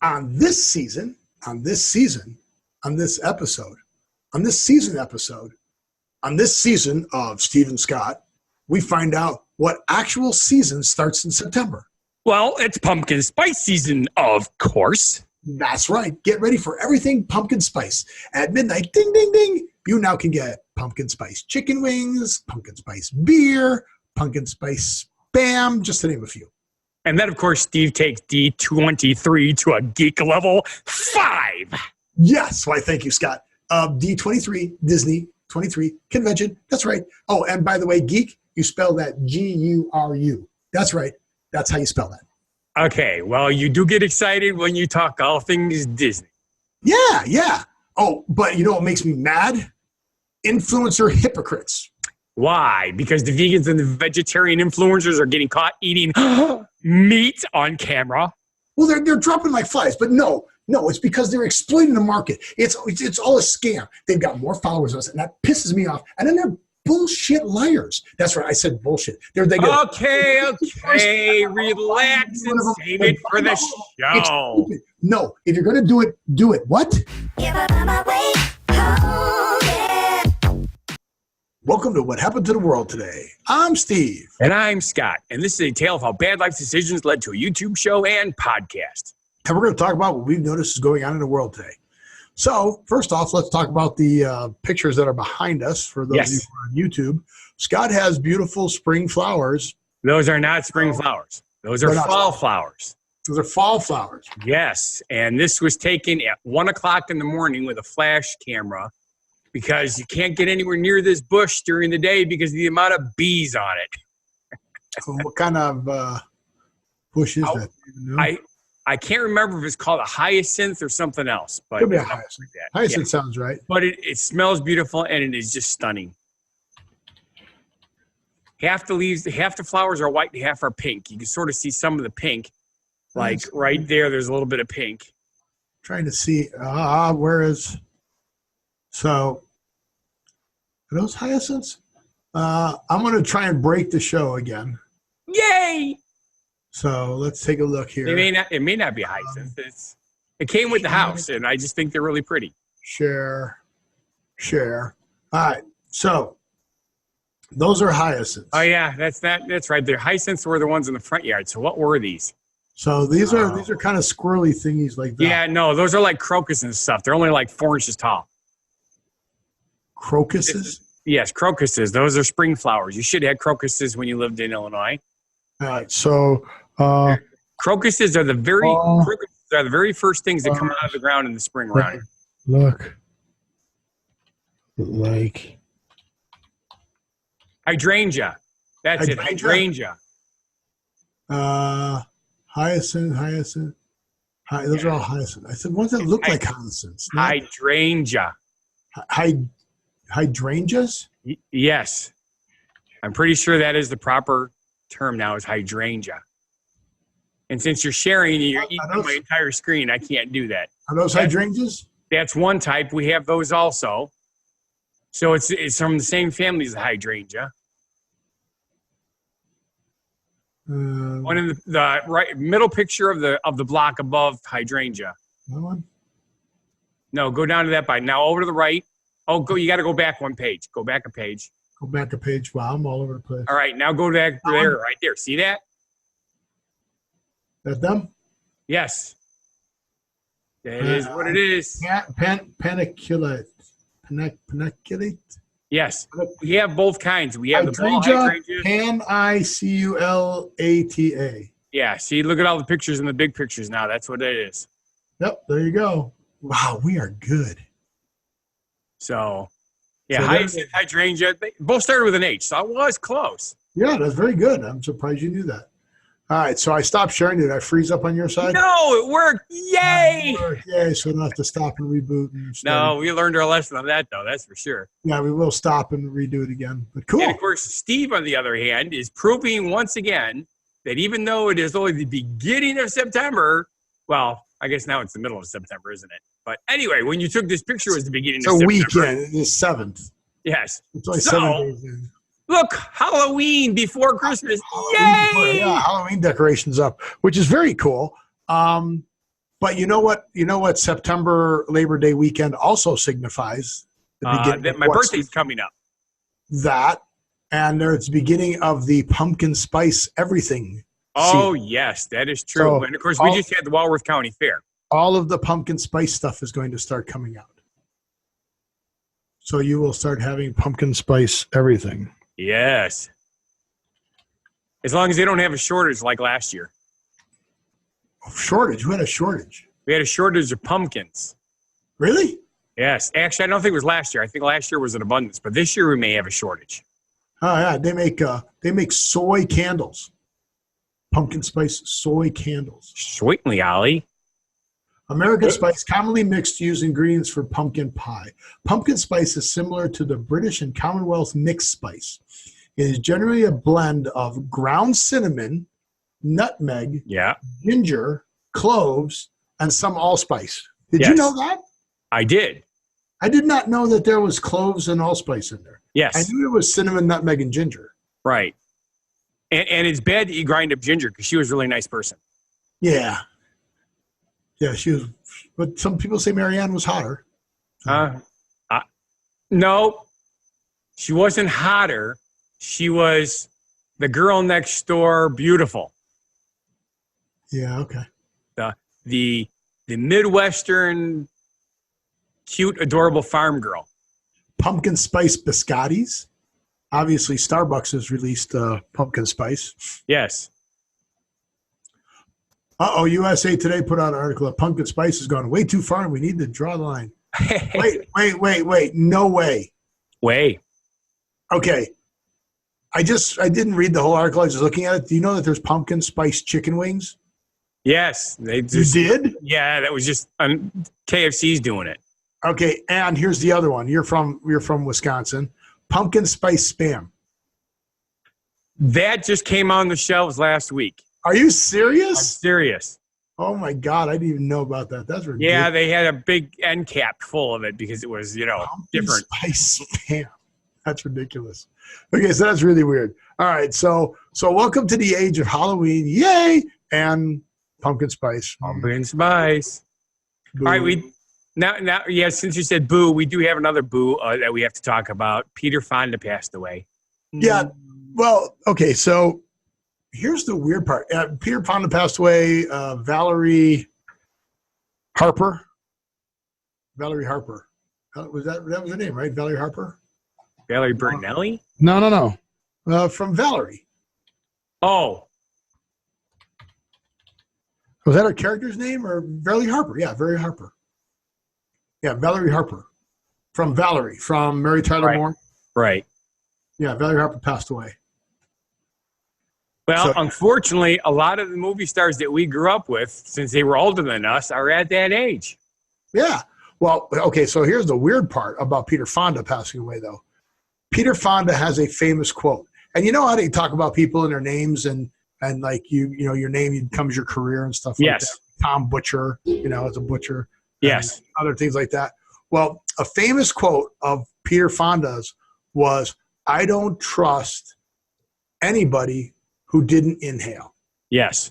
on this season of Stephen Scott, we find out what actual season starts in September. Well, it's pumpkin spice season, of course. That's right. Get ready for everything pumpkin spice. At midnight, ding, ding, ding, you now can get pumpkin spice chicken wings, pumpkin spice beer, pumpkin spice Spam, just to name a few. And then, of course, Steve takes D23 to a geek level 5. Yes. Why, thank you, Scott. D23, Disney 23 convention. That's right. Oh, and by the way, geek, you spell that G-U-R-U. That's right. That's how you spell that. Okay. Well, you do get excited when you talk all things Disney. Yeah, yeah. Oh, but you know what makes me mad? Influencer hypocrites. Why? Because the vegans and the vegetarian influencers are getting caught eating meat on camera. Well, they're dropping like flies, but no, it's because they're exploiting the market. It's all a scam. They've got more followers than us, and that pisses me off. And then they're bullshit liars. That's right, I said bullshit. Okay, relax and save it for the show. No, if you're going to do it, do it. What? Welcome to What Happened to the World Today. I'm Steve. And I'm Scott. And this is a tale of how bad life decisions led to a YouTube show and podcast. And we're going to talk about what we've noticed is going on in the world today. So, first off, let's talk about the pictures that are behind us for those of you who are on YouTube. Scott has beautiful spring flowers. Those are not spring flowers. Those are fall flowers. Those are fall flowers. Yes. And this was taken at 1 o'clock in the morning with a flash camera because you can't get anywhere near this bush during the day because of the amount of bees on it. So what kind of bush is that? You know? I can't remember if it's called a hyacinth or something else. But could be a hyacinth. Like hyacinth sounds right. But it smells beautiful and it is just stunning. Half the flowers are white and half are pink. You can sort of see some of the pink. Like right there, there's a little bit of pink. Trying to see, where is, so, are those hyacinths? I'm going to try and break the show again. Yay! So let's take a look here. It may not be a hyacinth. It came with the house, and I just think they're really pretty. Share. All right, so those are hyacinths. Oh yeah, that's right. The hyacinths were the ones in the front yard. So what were these? So these are kind of squirrely thingies like that. Yeah, no, those are like crocus and stuff. They're only like 4 inches tall. Crocuses? Yes, crocuses. Those are spring flowers. You should have had crocuses when you lived in Illinois. All right, so crocuses are the very first things that come out of the ground in the spring around here. Look like hydrangea. That's it. Hydrangea. Hyacinth. Those are all hyacinth. I said ones that look like hyacinths. Hydrangea. Hydrangeas? Yes. I'm pretty sure that is the proper term now, is hydrangea. And since you're sharing and you're eating my entire screen, I can't do that. Are those hydrangeas? That's one type. We have those also. So it's from the same family as the hydrangea. One in the right middle picture of the block above hydrangea. That one? No, go down to that by now over to the right. Oh, you got to go back one page. Go back a page. Go back a page. Wow, I'm all over the place. All right, now go back there, right there. See that? That them? Yes. That is what it is. Paniculate. Paniculate? Yes. We have both kinds. We have the ball hydrangea. Paniculata. Yeah, see, look at all the pictures in the big pictures now. That's what it is. Yep, there you go. Wow, we are good. So, yeah, hyacinth, hydrangea, they both started with an H, so I was close. Yeah, that's very good. I'm surprised you knew that. All right, so I stopped sharing. Did I freeze up on your side? No, it worked. Yay! Yay, so we don't have to stop and reboot. No, we learned our lesson on that, though. That's for sure. Yeah, we will stop and redo it again. But cool. And, of course, Steve, on the other hand, is proving once again that even though it is only the beginning of September, well, I guess now it's the middle of September, isn't it? But anyway, when you took this picture, it was the beginning of September. It's a weekend. It is 7th. Yes. It's only 7 days in. Look, Halloween before Christmas. Yay! Yeah, Halloween decorations up, which is very cool. But you know what? You know what September Labor Day weekend also signifies? The beginning That of my what's birthday's coming up. that, and it's the beginning of the pumpkin spice everything Oh, season. yes, that is true. So And of course, we just had the Walworth County Fair. all of the pumpkin spice stuff is going to start coming out. So you will start having pumpkin spice everything. Yes. As long as they don't have a shortage like last year. Shortage? Who had a shortage? We had a shortage of pumpkins. Really? Yes. Actually, I don't think it was last year. I think last year was an abundance, but this year we may have a shortage. Oh yeah, they make soy candles. Pumpkin spice soy candles. Sweetly, Ollie. American spice, commonly mixed to use ingredients for pumpkin pie. Pumpkin spice is similar to the British and Commonwealth mixed spice. It is generally a blend of ground cinnamon, nutmeg, Yeah, ginger, cloves, and some allspice. Did you Yes. know that? I did. I did not know that there was cloves and allspice in there. I Yes, knew it was cinnamon, nutmeg, and ginger. right. And it's bad that you grind up Ginger because she was a really nice person. Yeah. Yeah, she was. But some people say Marianne was hotter. No, she wasn't hotter. She was the girl next door, beautiful. Yeah, okay. The Midwestern, cute, adorable farm girl. Pumpkin spice biscottis. Obviously, Starbucks has released pumpkin spice. Yes. USA Today put out an article that pumpkin spice has gone way too far and we need to draw the line. Wait. No way. Way. Okay. I didn't read the whole article. I was just looking at it. Do you know that there's pumpkin spice chicken wings? Yes. They You just, did? yeah, that was just KFC's doing it. Okay. And here's the other one. You're from Wisconsin. Pumpkin spice Spam. That just came on the shelves last week. Are you I'm serious? serious. Oh my God. I didn't even know about that. That's ridiculous. Yeah, they had a big end cap full of it because it was, Pumpkin different. spice Spam. That's ridiculous. Okay, so that's really weird. All right, so welcome to the age of Halloween. Yay! And pumpkin spice. Pumpkin spice. Boo. All right, yeah, since you said boo, we do have another boo that we have to talk about. Peter Fonda passed away. Yeah. Well, okay, so here's the weird part. Peter Fonda passed away. Valerie Harper. Valerie Harper. Was that was her name, right? Valerie Harper? Valerie Bertinelli? No. From Valerie. Oh, Was that her character's name or Valerie Harper? Yeah, Valerie Harper. Yeah, Valerie Harper. From Valerie, from Mary Tyler Right. Moore. right. Yeah, Valerie Harper passed away. Well, So- unfortunately, a lot of the movie stars that we grew up with, since they were older than us, are at that age. Yeah. Well, okay, so here's the weird part about Peter Fonda passing away, though. Peter Fonda has a famous quote. And you know how they talk about people and their names and like you know, your name becomes your career and stuff like Yes. that. Tom Butcher, as a butcher. Yes. And other things like that. Well, a famous quote of Peter Fonda's was, "I don't trust anybody who didn't inhale." Yes.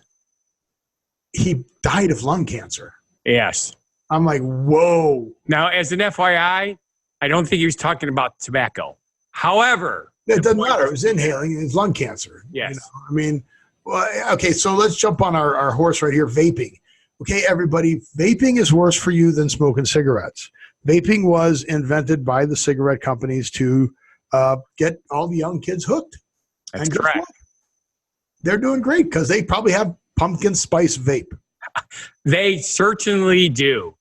He died of lung cancer. Yes. I'm like, whoa. Now, as an FYI, I don't think he was talking about tobacco. However, It doesn't matter. It was inhaling. It's lung cancer. Yes. I mean, well, okay, so let's jump on our horse right here, vaping. Okay, everybody, vaping is worse for you than smoking cigarettes. Vaping was invented by the cigarette companies to get all the young kids hooked. that's And guess correct. what? They're doing great because they probably have pumpkin spice vape. They certainly do.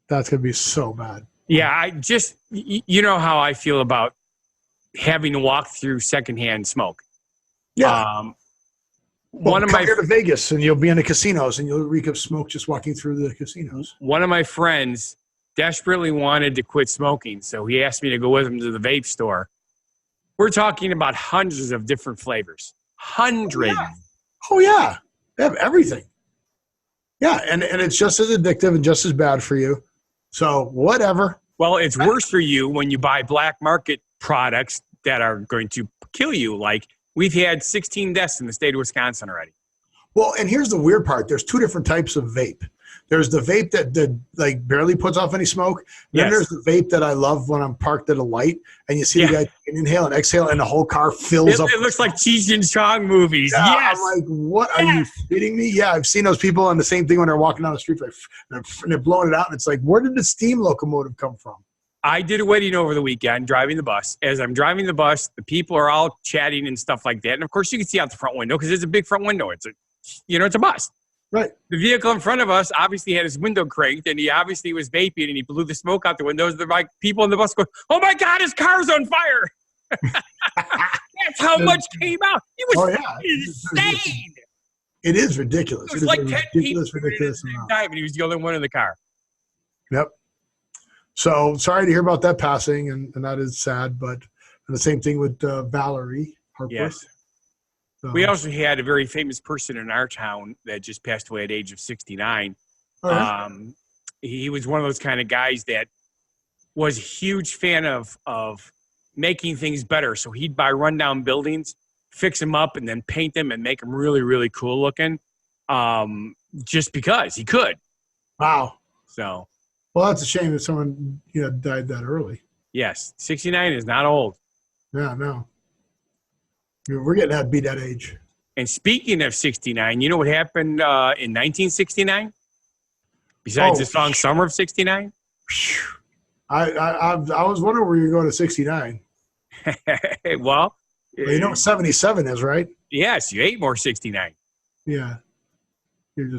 That's going to be so bad. Yeah, I just, you know how I feel about having to walk through secondhand smoke. Yeah. One of come my here to Vegas and you'll be in the casinos and you'll reek of smoke just walking through the casinos. one of my friends desperately wanted to quit smoking, so he asked me to go with him to the vape store. We're talking about hundreds of different flavors. Hundreds. Yeah. Oh, yeah. They have everything. Yeah, and it's just as addictive and just as bad for you. So whatever. Well, it's worse for you when you buy black market products that are going to kill you. Like we've had 16 deaths in the state of Wisconsin already. Well, and here's the weird part. There's two different types of vape. There's the vape that like barely puts off any smoke. Then there's the vape that I love when I'm parked at a light and you see the guy inhale and exhale and the whole car fills up. It looks like Cheech and Chong movies. Yeah, Yes. I'm like, what? Are you kidding me? Yeah, I've seen those people and the same thing when they're walking down the street and they're blowing it out. And it's like, where did the steam locomotive come from? I did a wedding over the weekend driving the bus. As I'm driving the bus, the people are all chatting and stuff like that. And of course, you can see out the front window because it's a big front window. It's a bus. Right. The vehicle in front of us obviously had his window cranked, and he obviously was vaping, and he blew the smoke out the windows. The like people in the bus go, "Oh my God, his car's on fire!" That's how much came out. He was insane. It is ridiculous. It was like 10 people ridiculous at the same time, and he was the only one in the car. Yep. So sorry to hear about that passing, and that is sad. But the same thing with Valerie Harper. Yes. So, we also had a very famous person in our town that just passed away at the age of 69. He was one of those kind of guys that was a huge fan of making things better. So he'd buy rundown buildings, fix them up, and then paint them and make them really, really cool looking, just because he could. Wow. So. Well, that's a shame that someone died that early. Yes, 69 is not old. Yeah, no. We're getting that beat that age. And speaking of 69, you know what happened in 1969? Besides the song "Summer of '69." I was wondering where you're going to 69. Well, 77 is, right? Yes, you ate more 69. Yeah.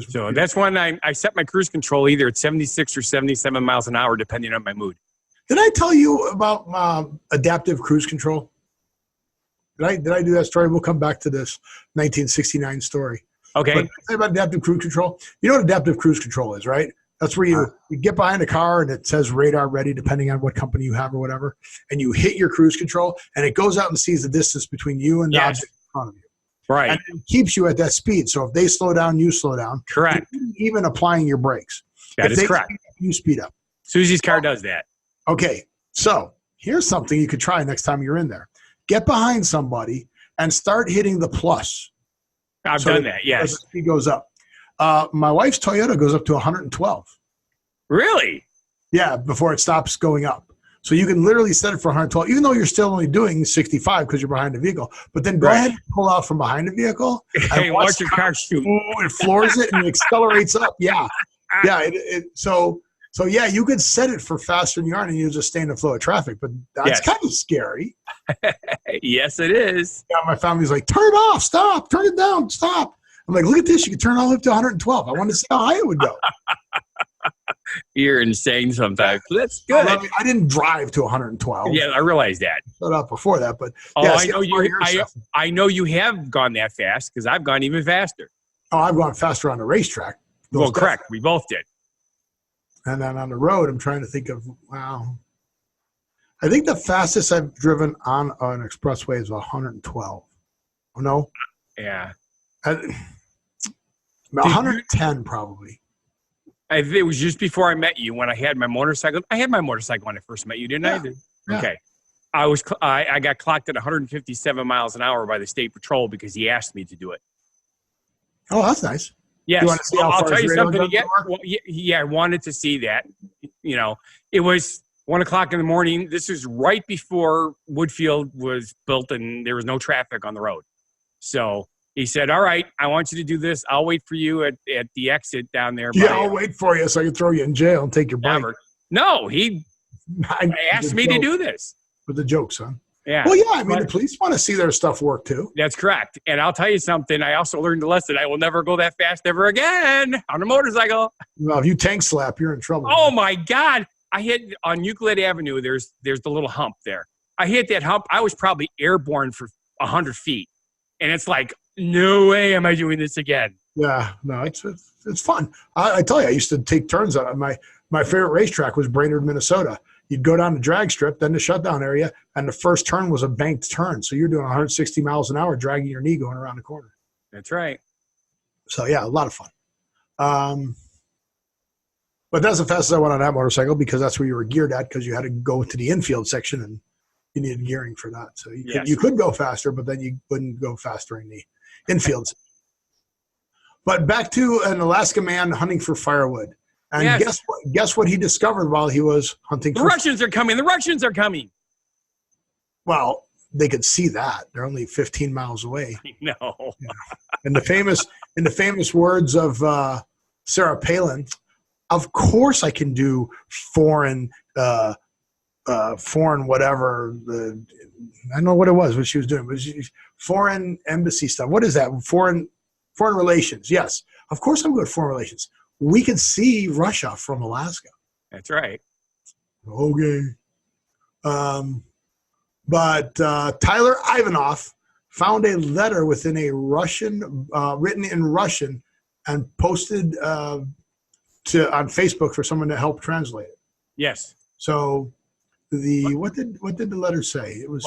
So that's when I set my cruise control either at 76 or 77 miles an hour, depending on my mood. Did I tell you about adaptive cruise control? Did I do that story? We'll come back to this 1969 story. Okay. But say about adaptive cruise control. You know what adaptive cruise control is, right? That's where you get behind a car and it says radar ready, depending on what company you have or whatever, and you hit your cruise control and it goes out and sees the distance between you and the object in front of you. Right. And it keeps you at that speed. So if they slow down, you slow down. Correct. Even applying your brakes. That is correct. You speed up. Susie's car does that. Okay. So here's something you could try next time you're in there. Get behind somebody and start hitting the plus. I've done that, yes. The speed goes up. My wife's Toyota goes up to 112. Really? Yeah, before it stops going up. So you can literally set it for 112, even though you're still only doing 65 because you're behind the vehicle. But then go ahead and pull out from behind the vehicle. Hey, watch your car shoot. It floors it and it accelerates up. Yeah. Yeah. So yeah, you could set it for faster than you are and you just stay in the flow of traffic. But that's kind of scary. Yes, it is. Yeah, my family's like, turn it off, stop, turn it down, stop. I'm like, look at this. You can turn it all up to 112. I wanted to see how high it would go. You're insane sometimes. That's good. I didn't drive to 112. Yeah, I realize that. Shut up before that, but I know you have gone that fast because I've gone even faster. Oh, I've gone faster on the racetrack. Well, correct. We both did. And then on the road, I'm trying to think of, wow. I think the fastest I've driven on an expressway is 112. Oh, no? Yeah. 110 probably. It was just before I met you when I had my motorcycle. I had my motorcycle when I first met you, didn't I? Yeah. Okay. I got clocked at 157 miles an hour by the state patrol because he asked me to do it. Oh, that's nice. Yes. I'll tell you something. I wanted to see that. You know, it was 1 o'clock in the morning. This is right before Woodfield was built and there was no traffic on the road. So he said, all right, I want you to do this. I'll wait for you at the exit down there. Yeah, I'll wait for you so I can throw you in jail and take your bike. No, he asked me to do this. With the joke, son. Yeah. Well, yeah, I mean, the police want to see their stuff work too. That's correct. And I'll tell you something. I also learned a lesson. I will never go that fast ever again on a motorcycle. Well, if you tank slap, you're in trouble. Oh, my God. I hit on Euclid Avenue. There's the little hump there. I hit that hump. I was probably airborne for 100 feet. And it's like, no way am I doing this again. Yeah, no, it's fun. I tell you, I used to take turns on it. My favorite racetrack was Brainerd, Minnesota. You'd go down the drag strip, then the shutdown area, and the first turn was a banked turn. So you're doing 160 miles an hour, dragging your knee going around the corner. That's right. So, yeah, a lot of fun. But that's the fastest I went on that motorcycle because that's where you were geared at because you had to go to the infield section and you needed gearing for that. So you could go faster, but then you wouldn't go faster in the infield. But back to an Alaska man hunting for firewood. And Yes. guess what he discovered while he was hunting The Russians are coming. The Russians are coming. Well, they could see that. They're only 15 miles away. No. Yeah. In the famous words of Sarah Palin, of course I can do foreign whatever. I don't know what it was, what she was doing, but foreign embassy stuff. What is that? Foreign relations. Yes, of course I'm good at foreign relations. We can see Russia from Alaska. That's right. Okay. But Tyler Ivanov found a letter within a Russian, written in Russian, and posted on Facebook for someone to help translate it. Yes. So what did the letter say? It was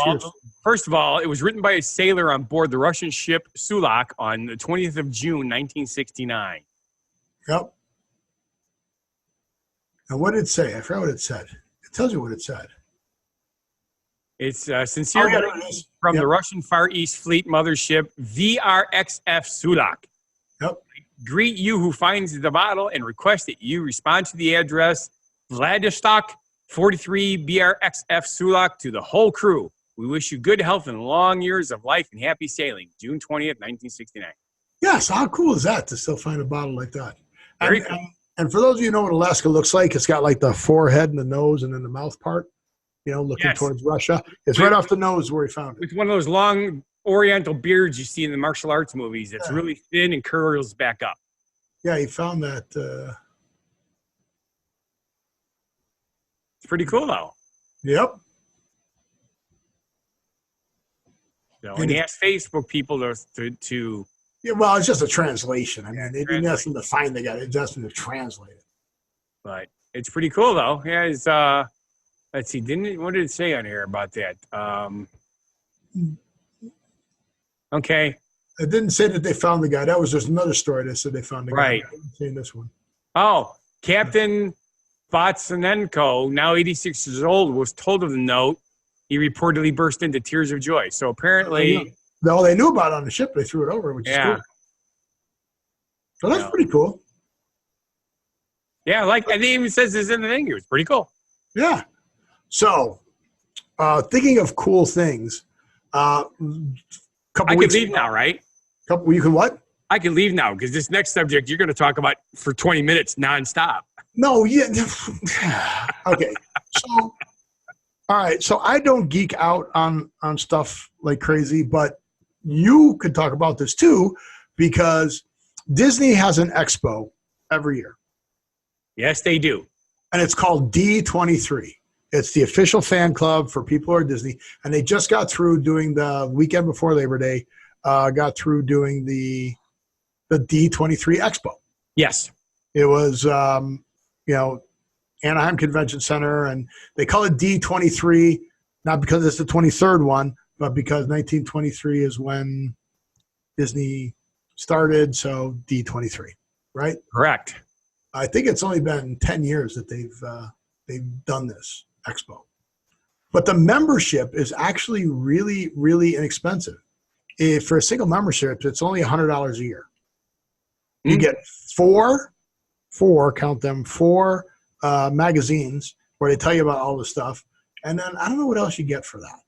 first of all, it was written by a sailor on board the Russian ship Sulak on the 20th of June, 1969. Yep. And what did it say? I forgot what it said. It tells you what it said. It's sincere greetings from the Russian Far East Fleet mothership VRXF Sulak. Yep. Greet you who finds the bottle and request that you respond to the address Vladivostok 43 BRXF Sulak to the whole crew. We wish you good health and long years of life and happy sailing. June 20th, 1969. Yes. How cool is that to still find a bottle like that? Very cool. And for those of you who know what Alaska looks like, it's got like the forehead and the nose and then the mouth part, looking towards Russia. It's right off the nose where he found it. It's one of those long oriental beards you see in the martial arts movies. It's really thin and curls back up. Yeah, he found that. It's pretty cool, though. Yep. So, and he asked Facebook people to yeah, well, it's just a translation. I mean, they didn't ask them to find the guy. They asked them to translate it. But it's pretty cool, though. Yeah, it's, let's see. What did it say on here about that? Okay. It didn't say that they found the guy. That was just another story that said they found the guy. Right. I didn't see this one. Oh, Captain Vatsanenko, now 86 years old, was told of the note. He reportedly burst into tears of joy. So apparently, all they knew about it on the ship, they threw it over, which is cool. So that's pretty cool. Yeah, like, and he even says this in the thing. It was pretty cool. Yeah. So, thinking of cool things, I can leave now, right? You can what? I can leave now because this next subject you're going to talk about for 20 minutes nonstop. No, yeah. Okay. So, all right. So I don't geek out on stuff like crazy, but you could talk about this too, because Disney has an expo every year. Yes, they do. And it's called D23. It's the official fan club for people who are Disney. And they just got through doing the weekend before Labor Day, got through doing the D23 Expo. Yes. It was, Anaheim Convention Center, and they call it D23, not because it's the 23rd one, but because 1923 is when Disney started, so D23, right? Correct. I think it's only been 10 years that they've done this expo. But the membership is actually really, really inexpensive. For a single membership, it's only $100 a year. You get four magazines where they tell you about all the stuff. And then I don't know what else you get for that.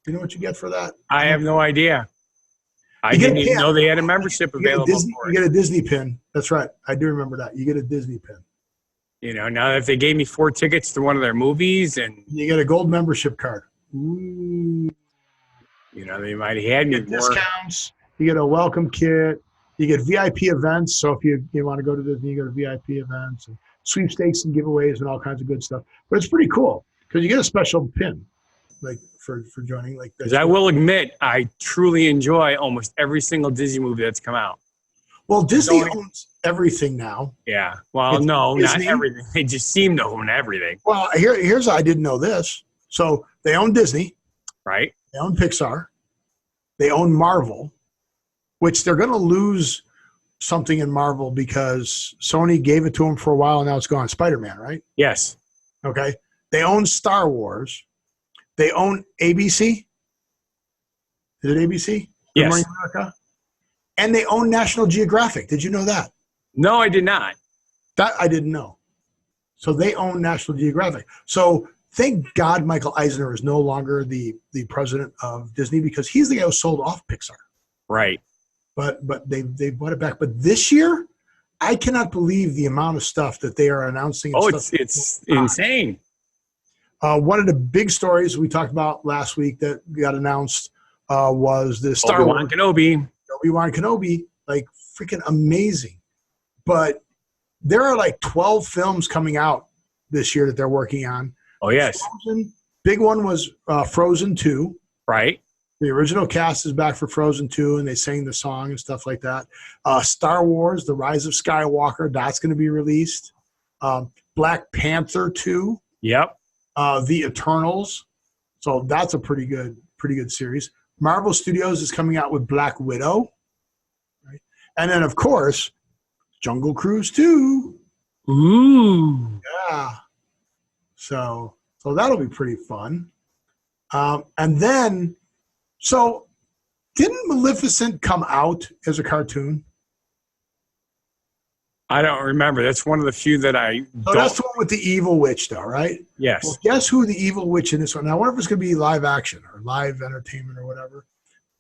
Do you know what you get for that? I have no idea. I didn't even know they had a membership available for it. You get a Disney pin. That's right. I do remember that. You get a Disney pin. Now if they gave me 4 tickets to one of their movies and you get a gold membership card. Ooh. They might have had me more discounts. You get a welcome kit. You get VIP events. So if you want to go to Disney, you go to VIP events and sweepstakes and giveaways and all kinds of good stuff. But it's pretty cool because you get a special pin, like for joining. Like because I will admit, I truly enjoy almost every single Disney movie that's come out. Well, Disney owns everything now. Yeah. Well, no, Disney, not everything. They just seem to own everything. Well, here's I didn't know this. So they own Disney, right? They own Pixar. They own Marvel, which they're going to lose something in Marvel because Sony gave it to them for a while and now it's gone. Spider-Man, right? Yes. Okay. They own Star Wars. They own ABC. Is it ABC? Yes. Good Morning America. And they own National Geographic. Did you know that? No, I did not. That I didn't know. So they own National Geographic. So thank God Michael Eisner is no longer the president of Disney, because he's the guy who sold off Pixar. Right. But they bought it back. But this year, I cannot believe the amount of stuff that they are announcing. Oh, it's insane. One of the big stories we talked about last week that got announced was the Star Wars. Obi-Wan Kenobi, like freaking amazing. But there are like 12 films coming out this year that they're working on. Oh, yes. Frozen, big one was Frozen 2. Right. The original cast is back for Frozen 2, and they sang the song and stuff like that. Star Wars, The Rise of Skywalker, that's going to be released. Black Panther 2. Yep. The Eternals. So that's a pretty good series. Marvel Studios is coming out with Black Widow. Right? And then, of course, Jungle Cruise 2. Ooh. Yeah. So that'll be pretty fun. And then, so didn't Maleficent come out as a cartoon? I don't remember. That's one of the few that I don't. That's the one with the evil witch, though, right? Yes. Well, guess who the evil witch in this one? Now, I wonder if it's going to be live action or live entertainment or whatever.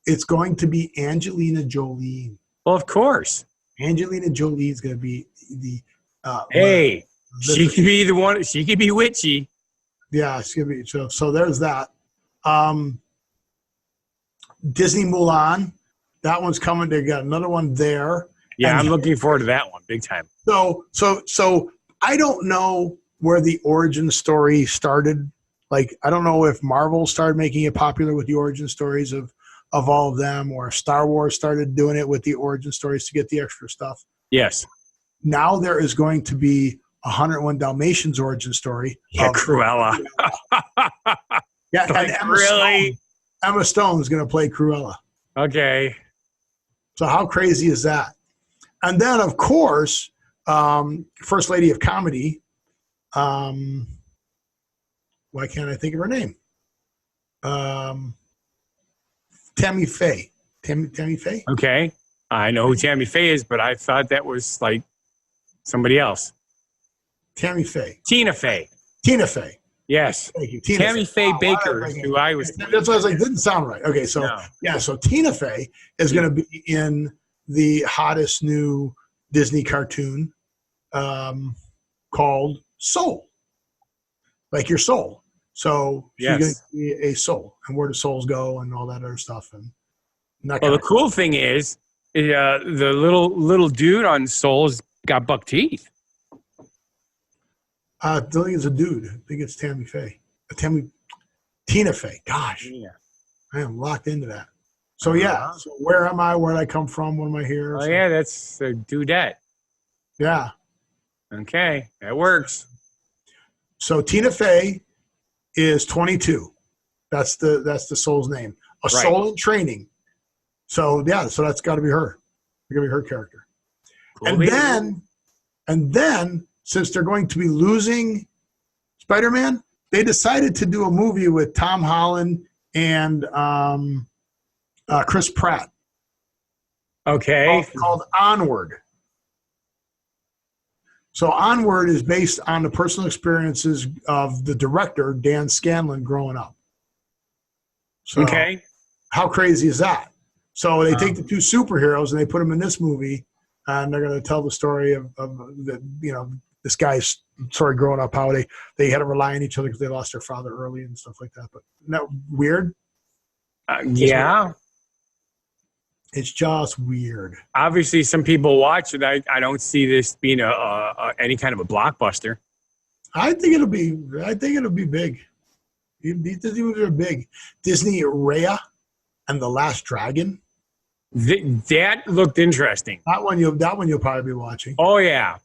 It's going to be Angelina Jolie. Well, of course. Angelina Jolie is going to be the. Hey, she could be the one. She could be witchy. Yeah, it's going to be. So there's that. Disney Mulan. That one's coming. They got another one there. Yeah, and I'm looking forward to that one big time. So I don't know where the origin story started. Like, I don't know if Marvel started making it popular with the origin stories of all of them, or Star Wars started doing it with the origin stories to get the extra stuff. Yes. Now there is going to be 101 Dalmatians origin story. Yeah, Cruella. Yeah, like, and really? Emma Stone is going to play Cruella. Okay. So how crazy is that? And then, of course, First Lady of Comedy. Why can't I think of her name? Tammy Faye. Tammy Faye? Okay. I know who Tammy Faye is, but I thought that was like somebody else. Tammy Faye. Tina Fey. Tina Fey. Yes. Thank you. Tina Tammy Faye Baker, who I was. That's why I was like, didn't sound right. Okay, so No. yeah, so Tina Fey is going to be in the hottest new Disney cartoon called Soul, like your soul. So she's going to be a soul, and where do souls go, and all that other stuff. And well, the cool thing is, the little dude on Soul's got buck teeth. I don't think it's a dude. I think it's Tammy Faye. Tina Fey. Gosh, yeah. I am locked into that. So yeah. So where am I? Where did I come from? When am I here? Oh yeah, that's a dudette. Yeah. Okay, that works. So Tina Fey is 22. That's the soul's name. A soul in training. So yeah. So that's got to be her. It's got to be her character. Cool. And then since they're going to be losing Spider-Man, they decided to do a movie with Tom Holland and Chris Pratt. Okay. Called Onward. So Onward is based on the personal experiences of the director, Dan Scanlon, growing up. So okay. How crazy is that? So they take the two superheroes and they put them in this movie, and they're going to tell the story of the, this guy's story growing up, how they had to rely on each other because they lost their father early and stuff like that. But isn't that weird? Yeah. It's just weird. Obviously, some people watch it. I don't see this being any kind of a blockbuster. I think it'll be big. These movies are big. Disney Raya and the Last Dragon. That looked interesting. That one you'll probably be watching. Oh yeah.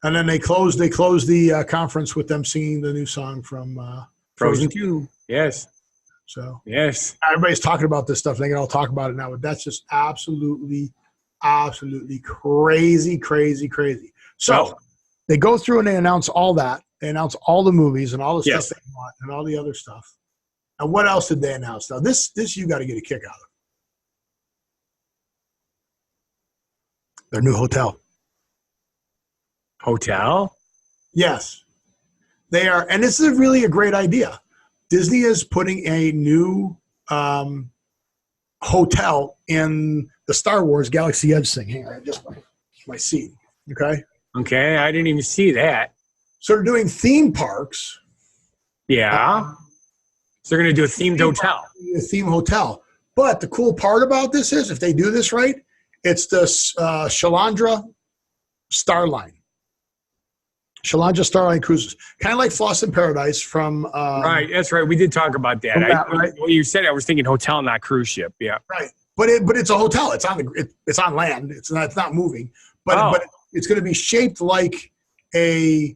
And then they closed the conference with them singing the new song from Frozen 2. Yes. So yes, everybody's talking about this stuff. They can all talk about it now, but that's just absolutely crazy. So they go through and they announce all that. They announce all the movies and all the stuff they want and all the other stuff. And what else did they announce? Now this you got to get a kick out of. Their new hotel. Hotel? Yes. They are, and this is really a great idea. Disney is putting a new hotel in the Star Wars Galaxy Edge thing. Hang on, just my seat. Okay. Okay, I didn't even see that. So they're doing theme parks. Yeah. So they're going to do a themed hotel. A theme hotel. But the cool part about this is, if they do this right, it's the Shalandra Starline. Shalandra Starline Cruises. Kind of like Floss in Paradise from... right, that's right. We did talk about that. Right? When you said it, I was thinking hotel, not cruise ship. Yeah. Right. But it's a hotel. It's on land. It's not moving. But it's going to be shaped like a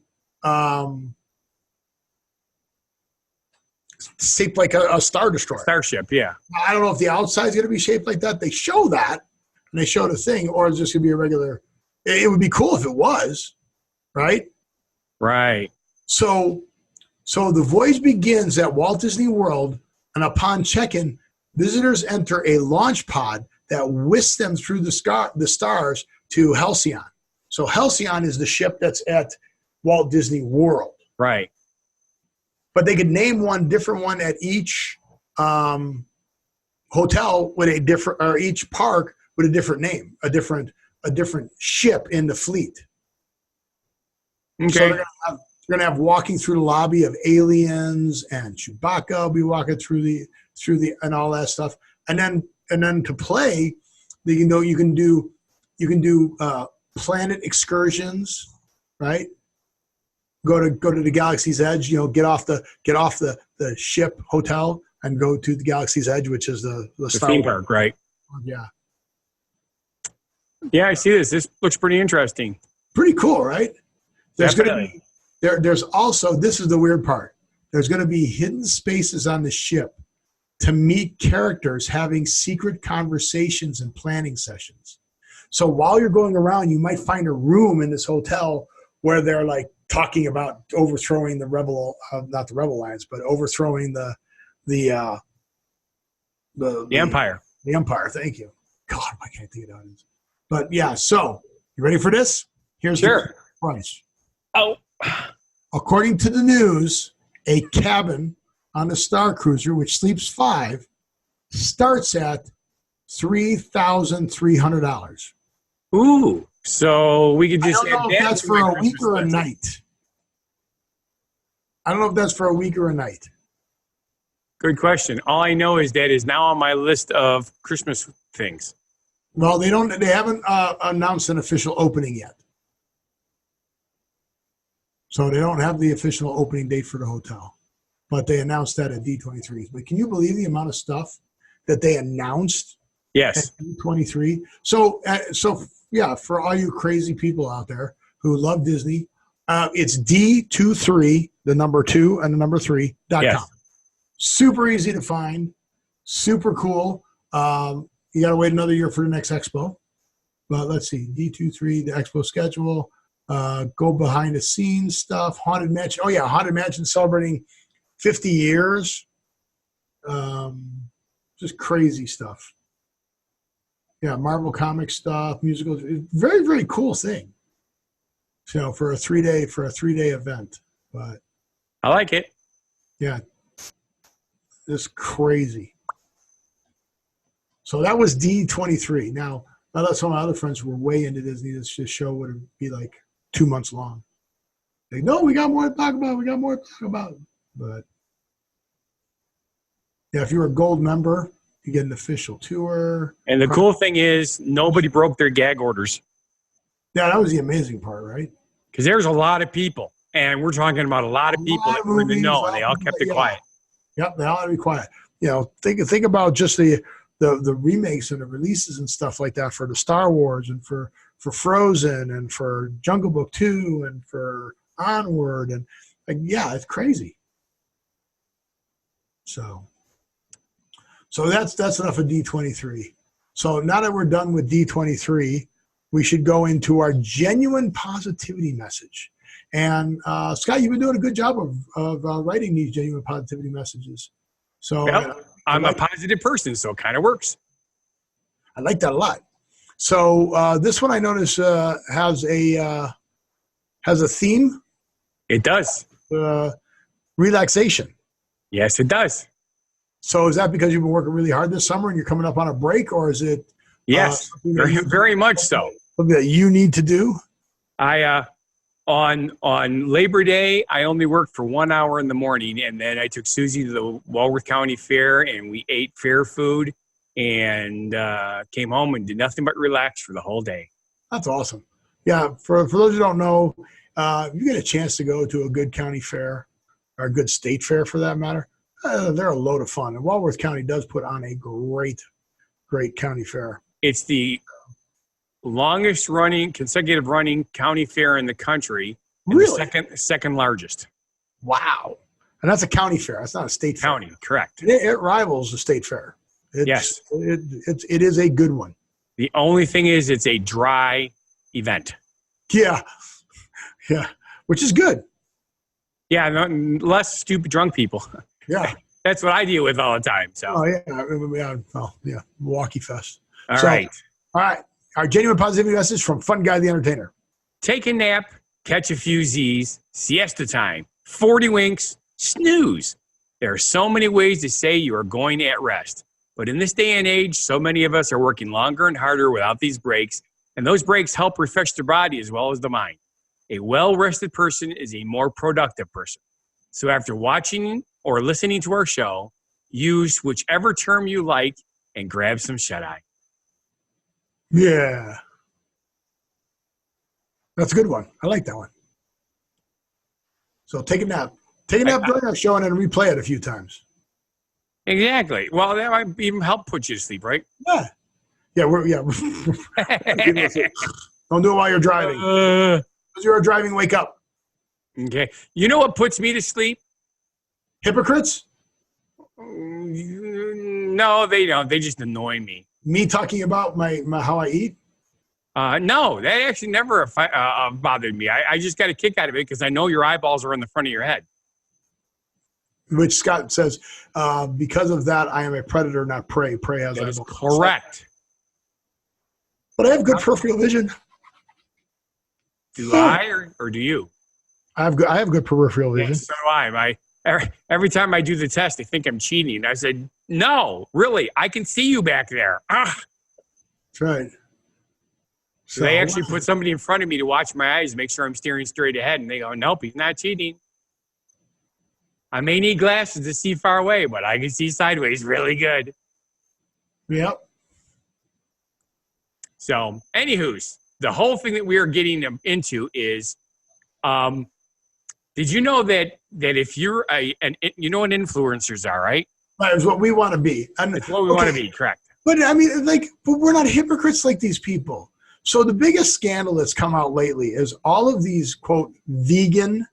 Star Destroyer. Starship, yeah. I don't know if the outside is going to be shaped like that. They show that, and they show the thing, or it's just going to be a regular. It would be cool if it was, right? Right. So the voyage begins at Walt Disney World, and upon check-in, visitors enter a launch pod that whisks them through the stars to Halcyon. So Halcyon is the ship that's at Walt Disney World. Right. But they could name one different one at each hotel with a different, or each park with a different name, a different ship in the fleet. Okay. So they're gonna have walking through the lobby of aliens, and Chewbacca will be walking through the and all that stuff. And then to play, you can do planet excursions, right? Go to the Galaxy's Edge, get off the ship hotel and go to the Galaxy's Edge, which is the theme park, right? Yeah. Yeah, I see this. This looks pretty interesting. Pretty cool, right? There's Definitely. There's also, this is the weird part. There's going to be hidden spaces on the ship to meet characters having secret conversations and planning sessions. So while you're going around, you might find a room in this hotel where they're like talking about overthrowing the not the Rebel Alliance, but overthrowing the Empire. The Empire. Thank you. God, I can't think of it. But yeah, so you ready for this? Here's the price. Oh. According to the news, a cabin on the Star Cruiser, which sleeps 5, starts at $3,300. Ooh. So we could just. I don't know if that's for a week or a night. I don't know if that's for a week or a night. Good question. All I know is that is now on my list of Christmas things. Well, they haven't announced an official opening yet. So they don't have the official opening date for the hotel. But they announced that at D23. But can you believe the amount of stuff that they announced? Yes. At D23. So yeah, for all you crazy people out there who love Disney, it's D23, the number 2 and the number 3.com. Yes. Super easy to find, super cool. You got to wait another year for the next expo. But let's see, D23, the expo schedule, go behind the scenes stuff, Haunted Mansion. Oh yeah, Haunted Mansion celebrating 50 years. Just crazy stuff. Yeah, Marvel comic stuff, musicals. Very, very cool thing. So for a 3-day event. But I like it. Yeah. It's crazy. So that was D23. Now, I thought some of my other friends were way into Disney. This show would be like 2 months long. Like, no, we got more to talk about. But yeah, if you're a gold member, you get an official tour. And the cool thing is nobody broke their gag orders. Yeah, that was the amazing part, right? Because there's a lot of people. And we're talking about a lot of people that were in the know, and they all kept it quiet. Yep, they all had to be quiet. Think about just the remakes and the releases and stuff like that for the Star Wars and for Frozen and for Jungle Book 2 and for Onward, and it's crazy. So that's enough of D23. So now that we're done with D23, we should go into our genuine positivity message. And Scott, you've been doing a good job of writing these genuine positivity messages. So I'm a positive person, so it kind of works. I like that a lot. So this one I notice has a theme. It does. Relaxation. Yes, it does. So is that because you've been working really hard this summer and you're coming up on a break, or is it? Yes, very much so. Something that you need to do. On Labor Day, I only worked for 1 hour in the morning, and then I took Susie to the Walworth County Fair, and we ate fair food, and came home and did nothing but relax for the whole day. That's awesome. Yeah, for those who don't know, if you get a chance to go to a good county fair, or a good state fair for that matter, they're a load of fun. And Walworth County does put on a great county fair. It's the longest running, consecutive running county fair in the country. Really? The second largest. Wow. And that's a county fair. That's not a state fair. County, correct. It rivals the state fair. Yes. It is a good one. The only thing is it's a dry event. Yeah. Yeah. Which is good. Yeah, less stupid drunk people. Yeah. That's what I deal with all the time. So. Oh, yeah. Yeah. Milwaukee Fest. All right. All right. Our genuine positivity message from Funguy the Entertainer. Take a nap, catch a few Z's, siesta time, 40 winks, snooze. There are so many ways to say you are going at rest. But in this day and age, so many of us are working longer and harder without these breaks, and those breaks help refresh the body as well as the mind. A well-rested person is a more productive person. So after watching or listening to our show, use whichever term you like and grab some shut-eye. Yeah. That's a good one. I like that one. So take a nap. Take a nap during our show and then replay it a few times. Exactly. Well, that might even help put you to sleep, right? Yeah. Yeah. Don't do it while you're driving. As you're driving, wake up. Okay. You know what puts me to sleep? Hypocrites? No, they don't. They just annoy me. Me talking about my how I eat? No, that actually never bothered me. I just got a kick out of it because I know your eyeballs are in the front of your head. Which Scott says, because of that, I am a predator, not prey. Prey has that is correct. But I have good peripheral vision. Do I or do you? I have good peripheral vision. Yes, so do I. Every time I do the test, they think I'm cheating. I said, no, really, I can see you back there. Ah. That's right. So they actually put somebody in front of me to watch my eyes, make sure I'm staring straight ahead. And they go, nope, he's not cheating. I may need glasses to see far away, but I can see sideways really good. Yep. So, anywho's, the whole thing that we are getting into is, did you know that if you're you know what influencers are, right? That is what we want to be. It's what we want to be, correct. But I mean, but we're not hypocrites like these people. So the biggest scandal that's come out lately is all of these, quote, vegan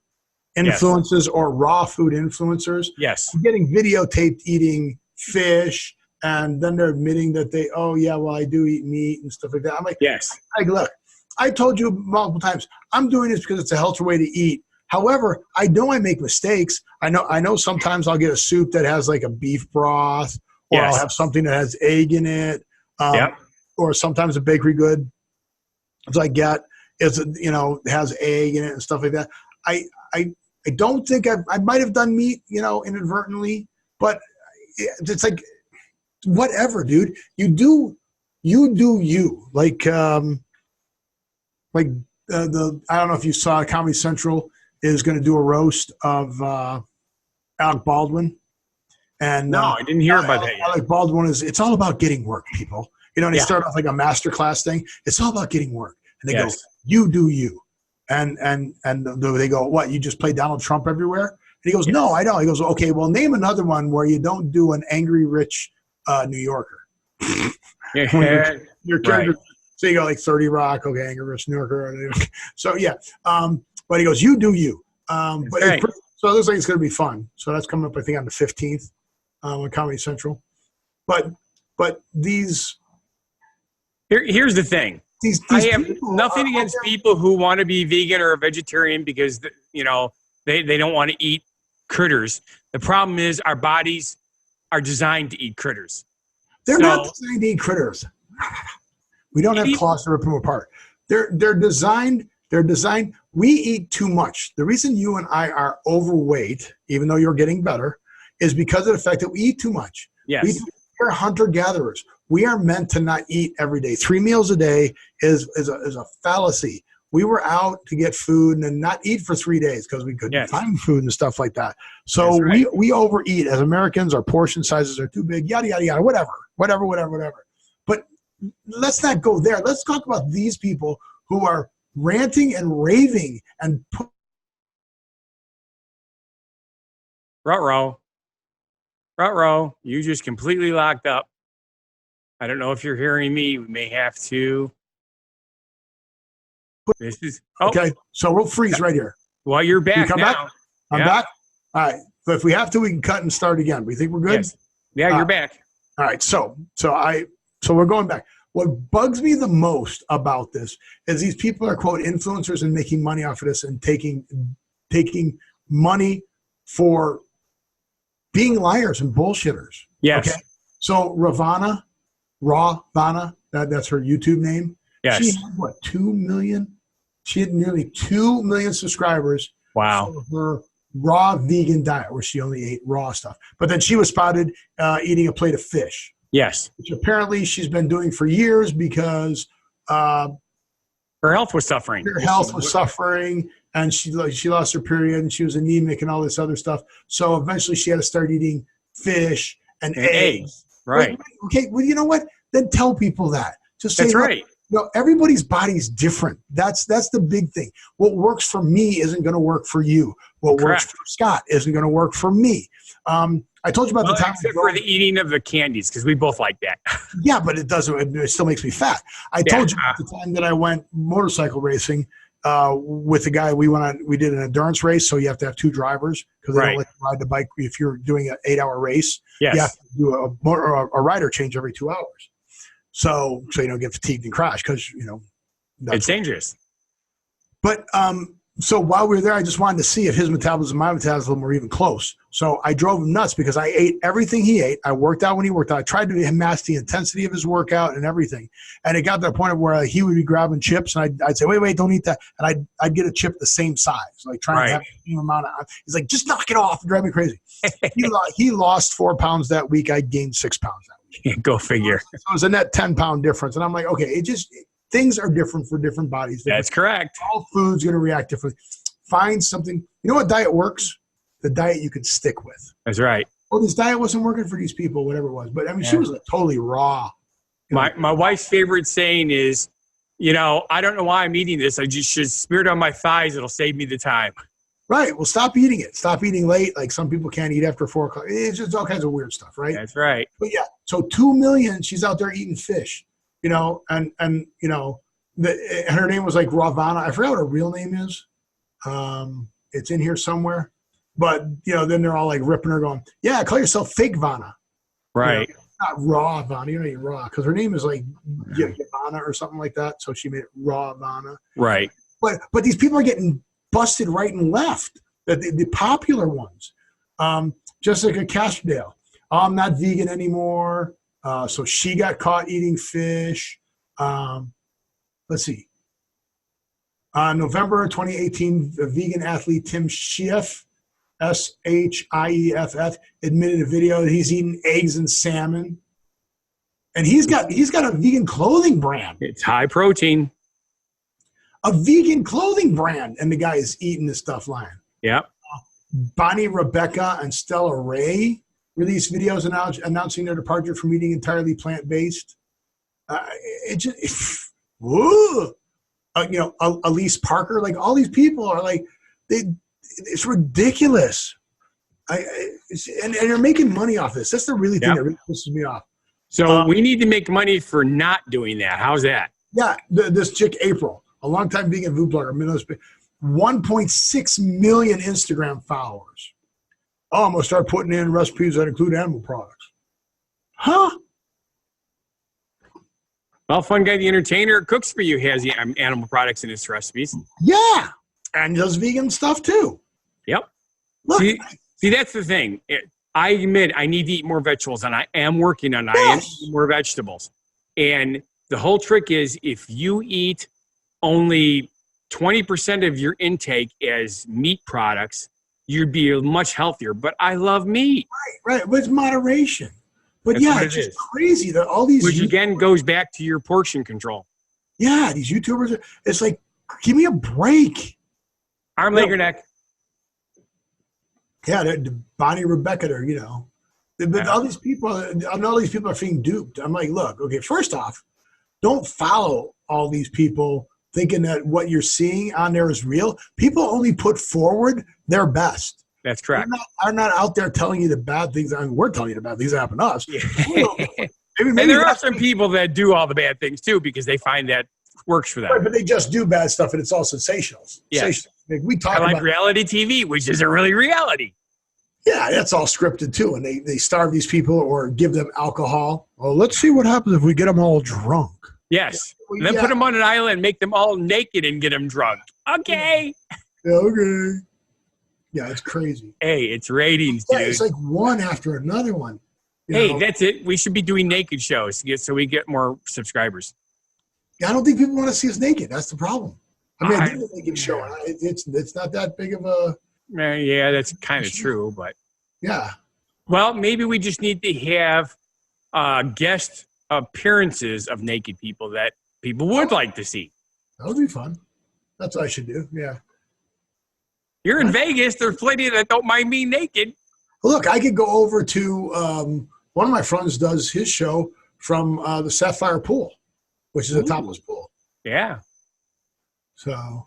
influencers or raw food influencers. Yes. Getting videotaped eating fish, and then they're admitting that I do eat meat and stuff like that. I'm like, yes. Look, I told you multiple times, I'm doing this because it's a healthier way to eat. However, I know I make mistakes. I know sometimes I'll get a soup that has like a beef broth, or I'll have something that has egg in it, or sometimes a bakery good as I get is has egg in it and stuff like that. I don't think I might have done meat, inadvertently, but it's like whatever, dude. You do you. Like I don't know if you saw Comedy Central is going to do a roast of Alec Baldwin. And no, I didn't hear about that yet. Alec Baldwin it's all about getting work, people. And they start off like a masterclass thing. It's all about getting work. And they go, you do you. And they go, what, you just play Donald Trump everywhere? And he goes, no, I don't. He goes, okay, well, name another one where you don't do an angry, rich New Yorker. Your character, so you go like 30 Rock, okay, angry, rich New Yorker. So, yeah. But he goes, you do you. So it looks like it's going to be fun. So that's coming up, I think, on the 15th on Comedy Central. But these... Here's the thing. I have nothing against people who want to be vegan or a vegetarian because, they don't want to eat critters. The problem is our bodies are designed to eat critters. They're not designed to eat critters. We don't have claws to rip them apart. They're designed. We eat too much. The reason you and I are overweight, even though you're getting better, is because of the fact that we eat too much. Yes. We're hunter-gatherers. We are meant to not eat every day. 3 meals a day is a fallacy. We were out to get food and then not eat for 3 days because we couldn't find food and stuff like that. So we overeat as Americans. Our portion sizes are too big, yada, yada, yada, whatever. But let's not go there. Let's talk about these people who are ranting and raving and Ruh-roh, you just completely locked up. I don't know if you're hearing me. We may have to. This is okay. So we'll freeze right here. Well, you're back come now. Back? I'm back. All right. So if we have to, we can cut and start again. We think we're good. Yes. Yeah, you're back. All right. So we're going back. What bugs me the most about this is these people are quote influencers and making money off of this and taking money for being liars and bullshitters. Yes. Okay. So Ravana, that's her YouTube name. Yes. She had what, 2 million? She had nearly 2 million subscribers. Wow. For her raw vegan diet where she only ate raw stuff. But then she was spotted eating a plate of fish. Yes. Which apparently she's been doing for years because her health was suffering. Her health was suffering, and she lost her period, and she was anemic and all this other stuff. So eventually she had to start eating fish and eggs. Right. Okay. Well, you know what? Then tell people that. Just say, that's right. Everybody's body's different. That's the big thing. What works for me isn't going to work for you. What works for Scott isn't going to work for me. I told you about the time. Except for the eating of the candies, because we both like that. Yeah, but it doesn't. It still makes me fat. I told you about the time that I went motorcycle racing with the guy. We did an endurance race, so you have to have 2 drivers because they don't let you ride the bike if you're doing an 8-hour race. Yes. You have to do a rider change every 2 hours. So you don't get fatigued and crash because it's dangerous. But so while we were there, I just wanted to see if his metabolism and my metabolism were even close. So I drove him nuts because I ate everything he ate. I worked out when he worked out. I tried to match the intensity of his workout and everything. And it got to the point where he would be grabbing chips, and I'd say, wait, don't eat that. And I'd get a chip the same size, like trying to have the same amount of. He's like, just knock it off. Drive me crazy. He lost 4 pounds that week. I gained 6 pounds that week. Go figure. So it was a net 10-pound difference. And I'm like, okay, things are different for different bodies. That's correct. All food's going to react differently. Find something. You know what diet works? The diet you can stick with. That's right. Well, this diet wasn't working for these people, whatever it was. But I mean, she was like totally raw. My wife's favorite saying is, I don't know why I'm eating this. I just should smear it on my thighs. It'll save me the time. Right. Well, stop eating it. Stop eating late. Like some people can't eat after 4 o'clock. It's just all kinds of weird stuff, right? That's right. But yeah, so 2 million. She's out there eating fish. And her name was like Ravana. I forgot what her real name is. It's in here somewhere. But, then they're all like ripping her going, yeah, call yourself fake Vana. Right. Not raw Vana. You don't eat raw because her name is like Yavana or something like that. So she made it raw Vana. Right. But these people are getting busted right and left. The popular ones. Jessica Castdale. Oh, I'm not vegan anymore. So she got caught eating fish. Let's see. November 2018, vegan athlete Tim Schiff, Shief, admitted in a video that he's eating eggs and salmon. And he's got a vegan clothing brand. It's high protein. A vegan clothing brand, and the guy is eating this stuff lying. Yep. Bonnie Rebecca and Stella Ray released videos announcing their departure from eating entirely plant-based. Elise Parker, like all these people are like, it's ridiculous. And they're making money off this. That's the really thing that really pisses me off. So we need to make money for not doing that. How's that? Yeah, this chick April, a longtime vegan food blogger, 1.6 million Instagram followers. Oh, I'm gonna start putting in recipes that include animal products. Huh? Well, Funguy the Entertainer cooks for you, has the animal products in his recipes. Yeah, and does vegan stuff too. Yep. Look, see, that's the thing. I admit I need to eat more vegetables, and I am working on it. I am eating more vegetables. And The whole trick is if you eat only 20% of your intake as meat products, you'd be much healthier. But I love meat. Right. With moderation. But That's what it's it just is. crazy that all these. Which again goes back to your portion control. Yeah, these YouTubers. It's like, give me a break. Arm, leg, or neck. Yeah, Bonnie, Rebecca, but all these people are being duped. I'm like, look, okay, first off, don't follow all these people thinking that what you're seeing on there is real. People only put forward their best. That's correct. They're not out there telling you the bad things. I mean, we're telling you the bad things that happen to us. Yeah. Maybe and there are some people that do all the bad things too because they find that works for them. Right, but they just do bad stuff and it's all sensational. Yes. We talk about reality TV, which isn't really reality. Yeah, that's all scripted too. And they starve these people or give them alcohol. Well, let's see what happens if we get them all drunk. Yes. And then put them on an island, make them all naked and get them drunk. Okay. Yeah, okay. Yeah, it's crazy. Hey, it's ratings, dude. It's like one after another one. Hey, that's it. We should be doing naked shows so we get more subscribers. Yeah, I don't think people want to see us naked. That's the problem. I mean, I did a naked show. It's not that big of a... Yeah, that's kind of true, but... Yeah. Well, maybe we just need to have guest appearances of naked people that people would like to see. That would be fun. That's what I should do, yeah. You're in Vegas. There's plenty that don't mind being naked. Look, I could go over to one of my friends does his show from the Sapphire Pool, which is a topless pool. Yeah. So,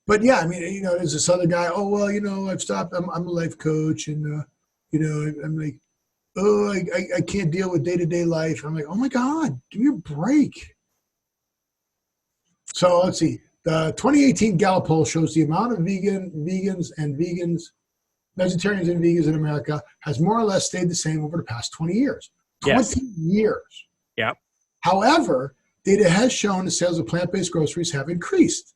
but yeah, I mean, there's this other guy. Oh well, I've stopped. I'm a life coach, and I'm like, oh, I can't deal with day-to-day life. I'm like, oh my God, give me a break. So let's see. The 2018 Gallup poll shows the amount of vegetarians and vegans in America has more or less stayed the same over the past 20 years. 20 years. Yep. However, data has shown the sales of plant-based groceries have increased.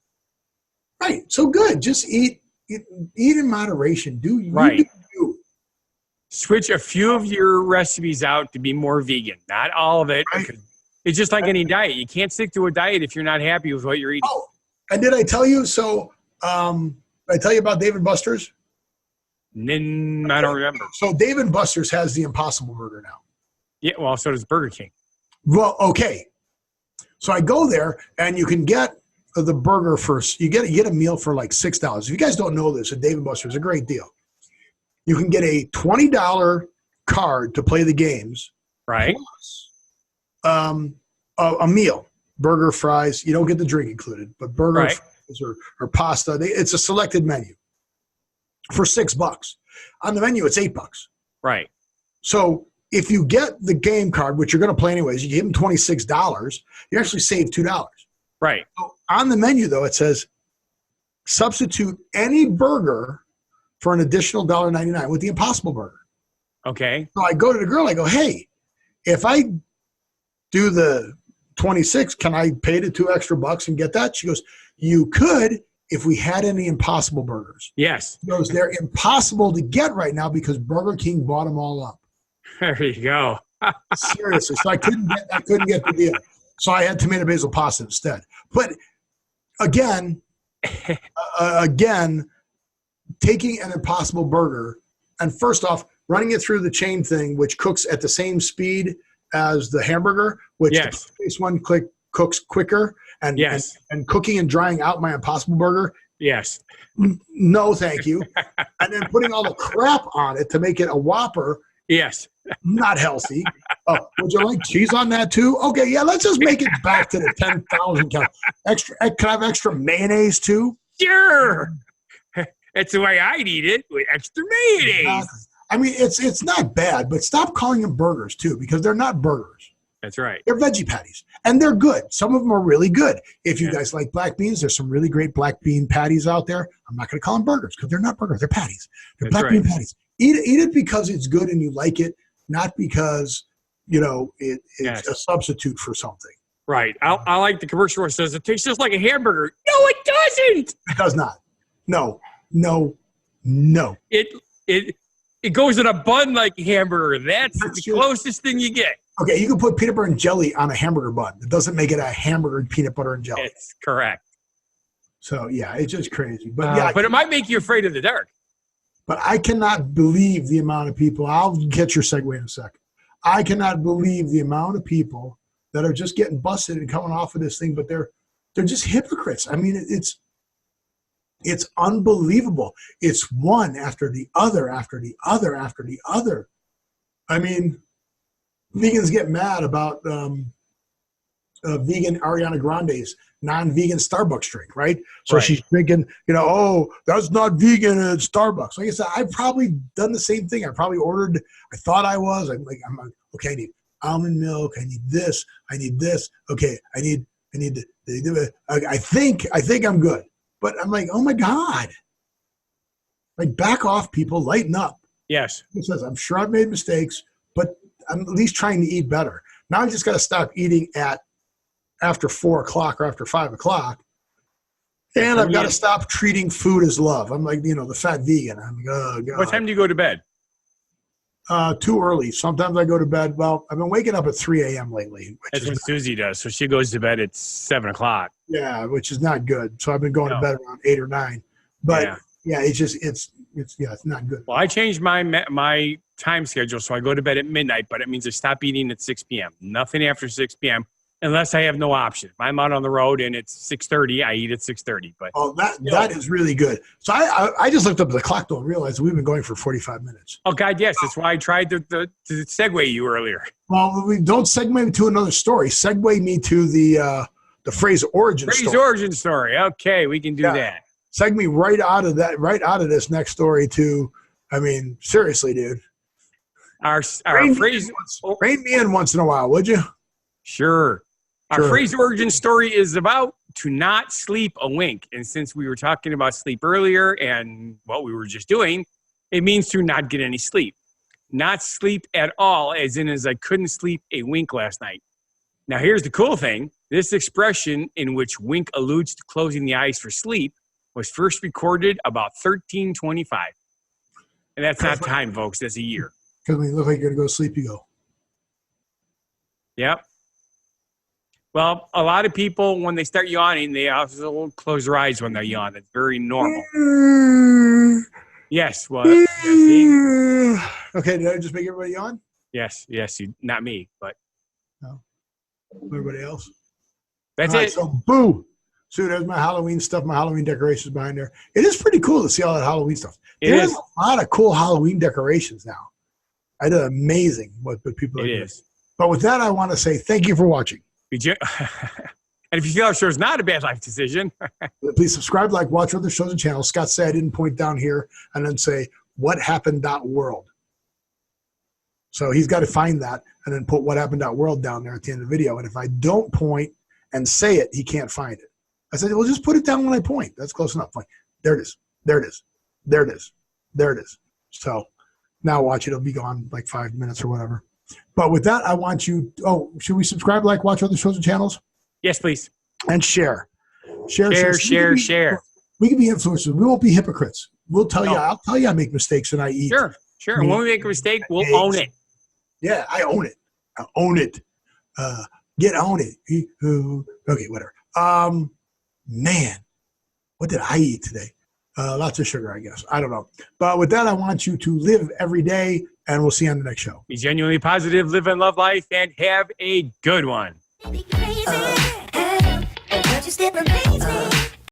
Right. So good. Just eat in moderation. Right. Switch a few of your recipes out to be more vegan. Not all of it. Right. It's just like any diet. You can't stick to a diet if you're not happy with what you're eating. Oh, and did I tell you? So I tell you about Dave & Buster's? I don't remember. So Dave & Buster's has the Impossible Burger now. Yeah, well, so does Burger King. Well, okay. So I go there, and you can get the burger first. You get a meal for like $6. If you guys don't know this, at Dave & Buster's is a great deal. You can get a $20 card to play the games. Right. Plus, a meal, burger, fries. You don't get the drink included, but burger, fries, or pasta. It's a selected menu for $6. On the menu, it's $8. Right. So if you get the game card, which you're going to play anyways, you give them $26. You actually save $2. Right. So on the menu, though, it says substitute any burger for an additional $1.99 with the Impossible Burger. Okay. So I go to the girl. I go, hey, if I do the 26, can I pay the $2 extra and get that? She goes, you could if we had any Impossible Burgers. Yes. She goes, they're impossible to get right now because Burger King bought them all up. There you go. Seriously. So I couldn't get the deal. So I had tomato basil pasta instead. But again, taking an Impossible Burger and first off, running it through the chain thing, which cooks at the same speed as the hamburger, which the plant-based one cooks quicker, and cooking and drying out my Impossible Burger. Yes. No, thank you. And then putting all the crap on it to make it a Whopper. Yes. Not healthy. Oh, would you like cheese on that too? Okay, yeah, let's just make it back to the 10,000 calories. Extra, can I have extra mayonnaise too? Sure. That's the way I'd eat it, with extra mayonnaise. I mean, it's not bad, but stop calling them burgers too, because they're not burgers. That's right. They're veggie patties, and they're good. Some of them are really good. If you guys like black beans, there's some really great black bean patties out there. I'm not going to call them burgers because they're not burgers. They're patties. They're black bean patties. Eat it because it's good and you like it, not because it's a substitute for something. Right. I like the commercial where it says it tastes just like a hamburger. No, it doesn't. It does not. No. It goes in a bun like a hamburger. That's the closest thing you get. Okay, you can put peanut butter and jelly on a hamburger bun. It doesn't make it a hamburger peanut butter and jelly. It's correct. So yeah, it's just crazy. But but it might make you afraid of the dark. But I cannot believe the amount of people. I'll get your segue in a second. I cannot believe the amount of people that are just getting busted and coming off of this thing, but they're just hypocrites. I mean, it's unbelievable. It's one after the other, after the other, after the other. I mean, vegans get mad about vegan Ariana Grande's non-vegan Starbucks drink, right? So she's drinking, oh, that's not vegan at Starbucks. Like I said, I've probably done the same thing. I probably ordered, I thought I was. I'm like, okay, I need almond milk. I need this. I need this. Okay, I think I'm good. But I'm like, oh my God. Like, back off, people, lighten up. Yes. It says, I'm sure I've made mistakes, but I'm at least trying to eat better. Now I just got to stop eating after 4 o'clock or after 5 o'clock. And I've got to stop treating food as love. I'm like, the fat vegan. I'm like, oh, God. What time do you go to bed? Too early. Sometimes I go to bed. Well, I've been waking up at 3 a.m. lately. That's what Susie does. So she goes to bed at 7 o'clock. Yeah, which is not good. So I've been going to bed around 8 or 9. But yeah, it's not good. Well, I changed my time schedule, so I go to bed at midnight, but it means I stop eating at 6 p.m. Nothing after 6 p.m. unless I have no option. If I'm out on the road and it's 6:30, I eat at 6:30. But that is really good. So I just looked up the clock though and realized we've been going for 45 minutes. Oh God, yes, that's why I tried to segue you earlier. Well, we don't segue me to another story. Segue me to the phrase origin story. Phrase origin story. Okay, we can do that. Segue me right out of this next story to, I mean, seriously, dude. Our phrase. Rein me in once in a while, would you? Sure. Our phrase origin story is about to not sleep a wink. And since we were talking about sleep earlier and what we were just doing, it means to not get any sleep. Not sleep at all, as I couldn't sleep a wink last night. Now, here's the cool thing. This expression, in which wink alludes to closing the eyes for sleep, was first recorded about 1325. And that's not time, folks. That's a year. Because when you look like you're going to go to sleep, you go. Yep. Well, a lot of people, when they start yawning, they also close their eyes when they yawn. It's very normal. Yes. Well, okay, did I just make everybody yawn? Yes. Not me, but. No. Everybody else? That's it. So, boo. So there's my Halloween stuff, my Halloween decorations behind there. It is pretty cool to see all that Halloween stuff. There's a lot of cool Halloween decorations now. I did amazing what people are doing. It is. But with that, I want to say thank you for watching. And if you feel our show is not a bad life decision, please subscribe, like, watch other shows and channels. Scott said I didn't point down here and then say what happened.world. So he's got to find that and then put what happened.world down there at the end of the video. And if I don't point and say it, he can't find it. I said, well, just put it down when I point. That's close enough. Fine. There it is. There it is. There it is. There it is. So now watch it. It'll be gone like 5 minutes or whatever. But with that, I want you. Should we subscribe, like, watch other shows and channels? Yes, please. And share. Share. We can be influencers. We won't be hypocrites. We'll tell you. I'll tell you I make mistakes and I eat. Sure. And when we make a mistake, we'll own it. Yeah, I own it. I own it. Get on it. Okay, whatever. Man, what did I eat today? Lots of sugar, I guess. I don't know. But with that, I want you to live every day, and we'll see you on the next show. Be genuinely positive, live and love life, and have a good one.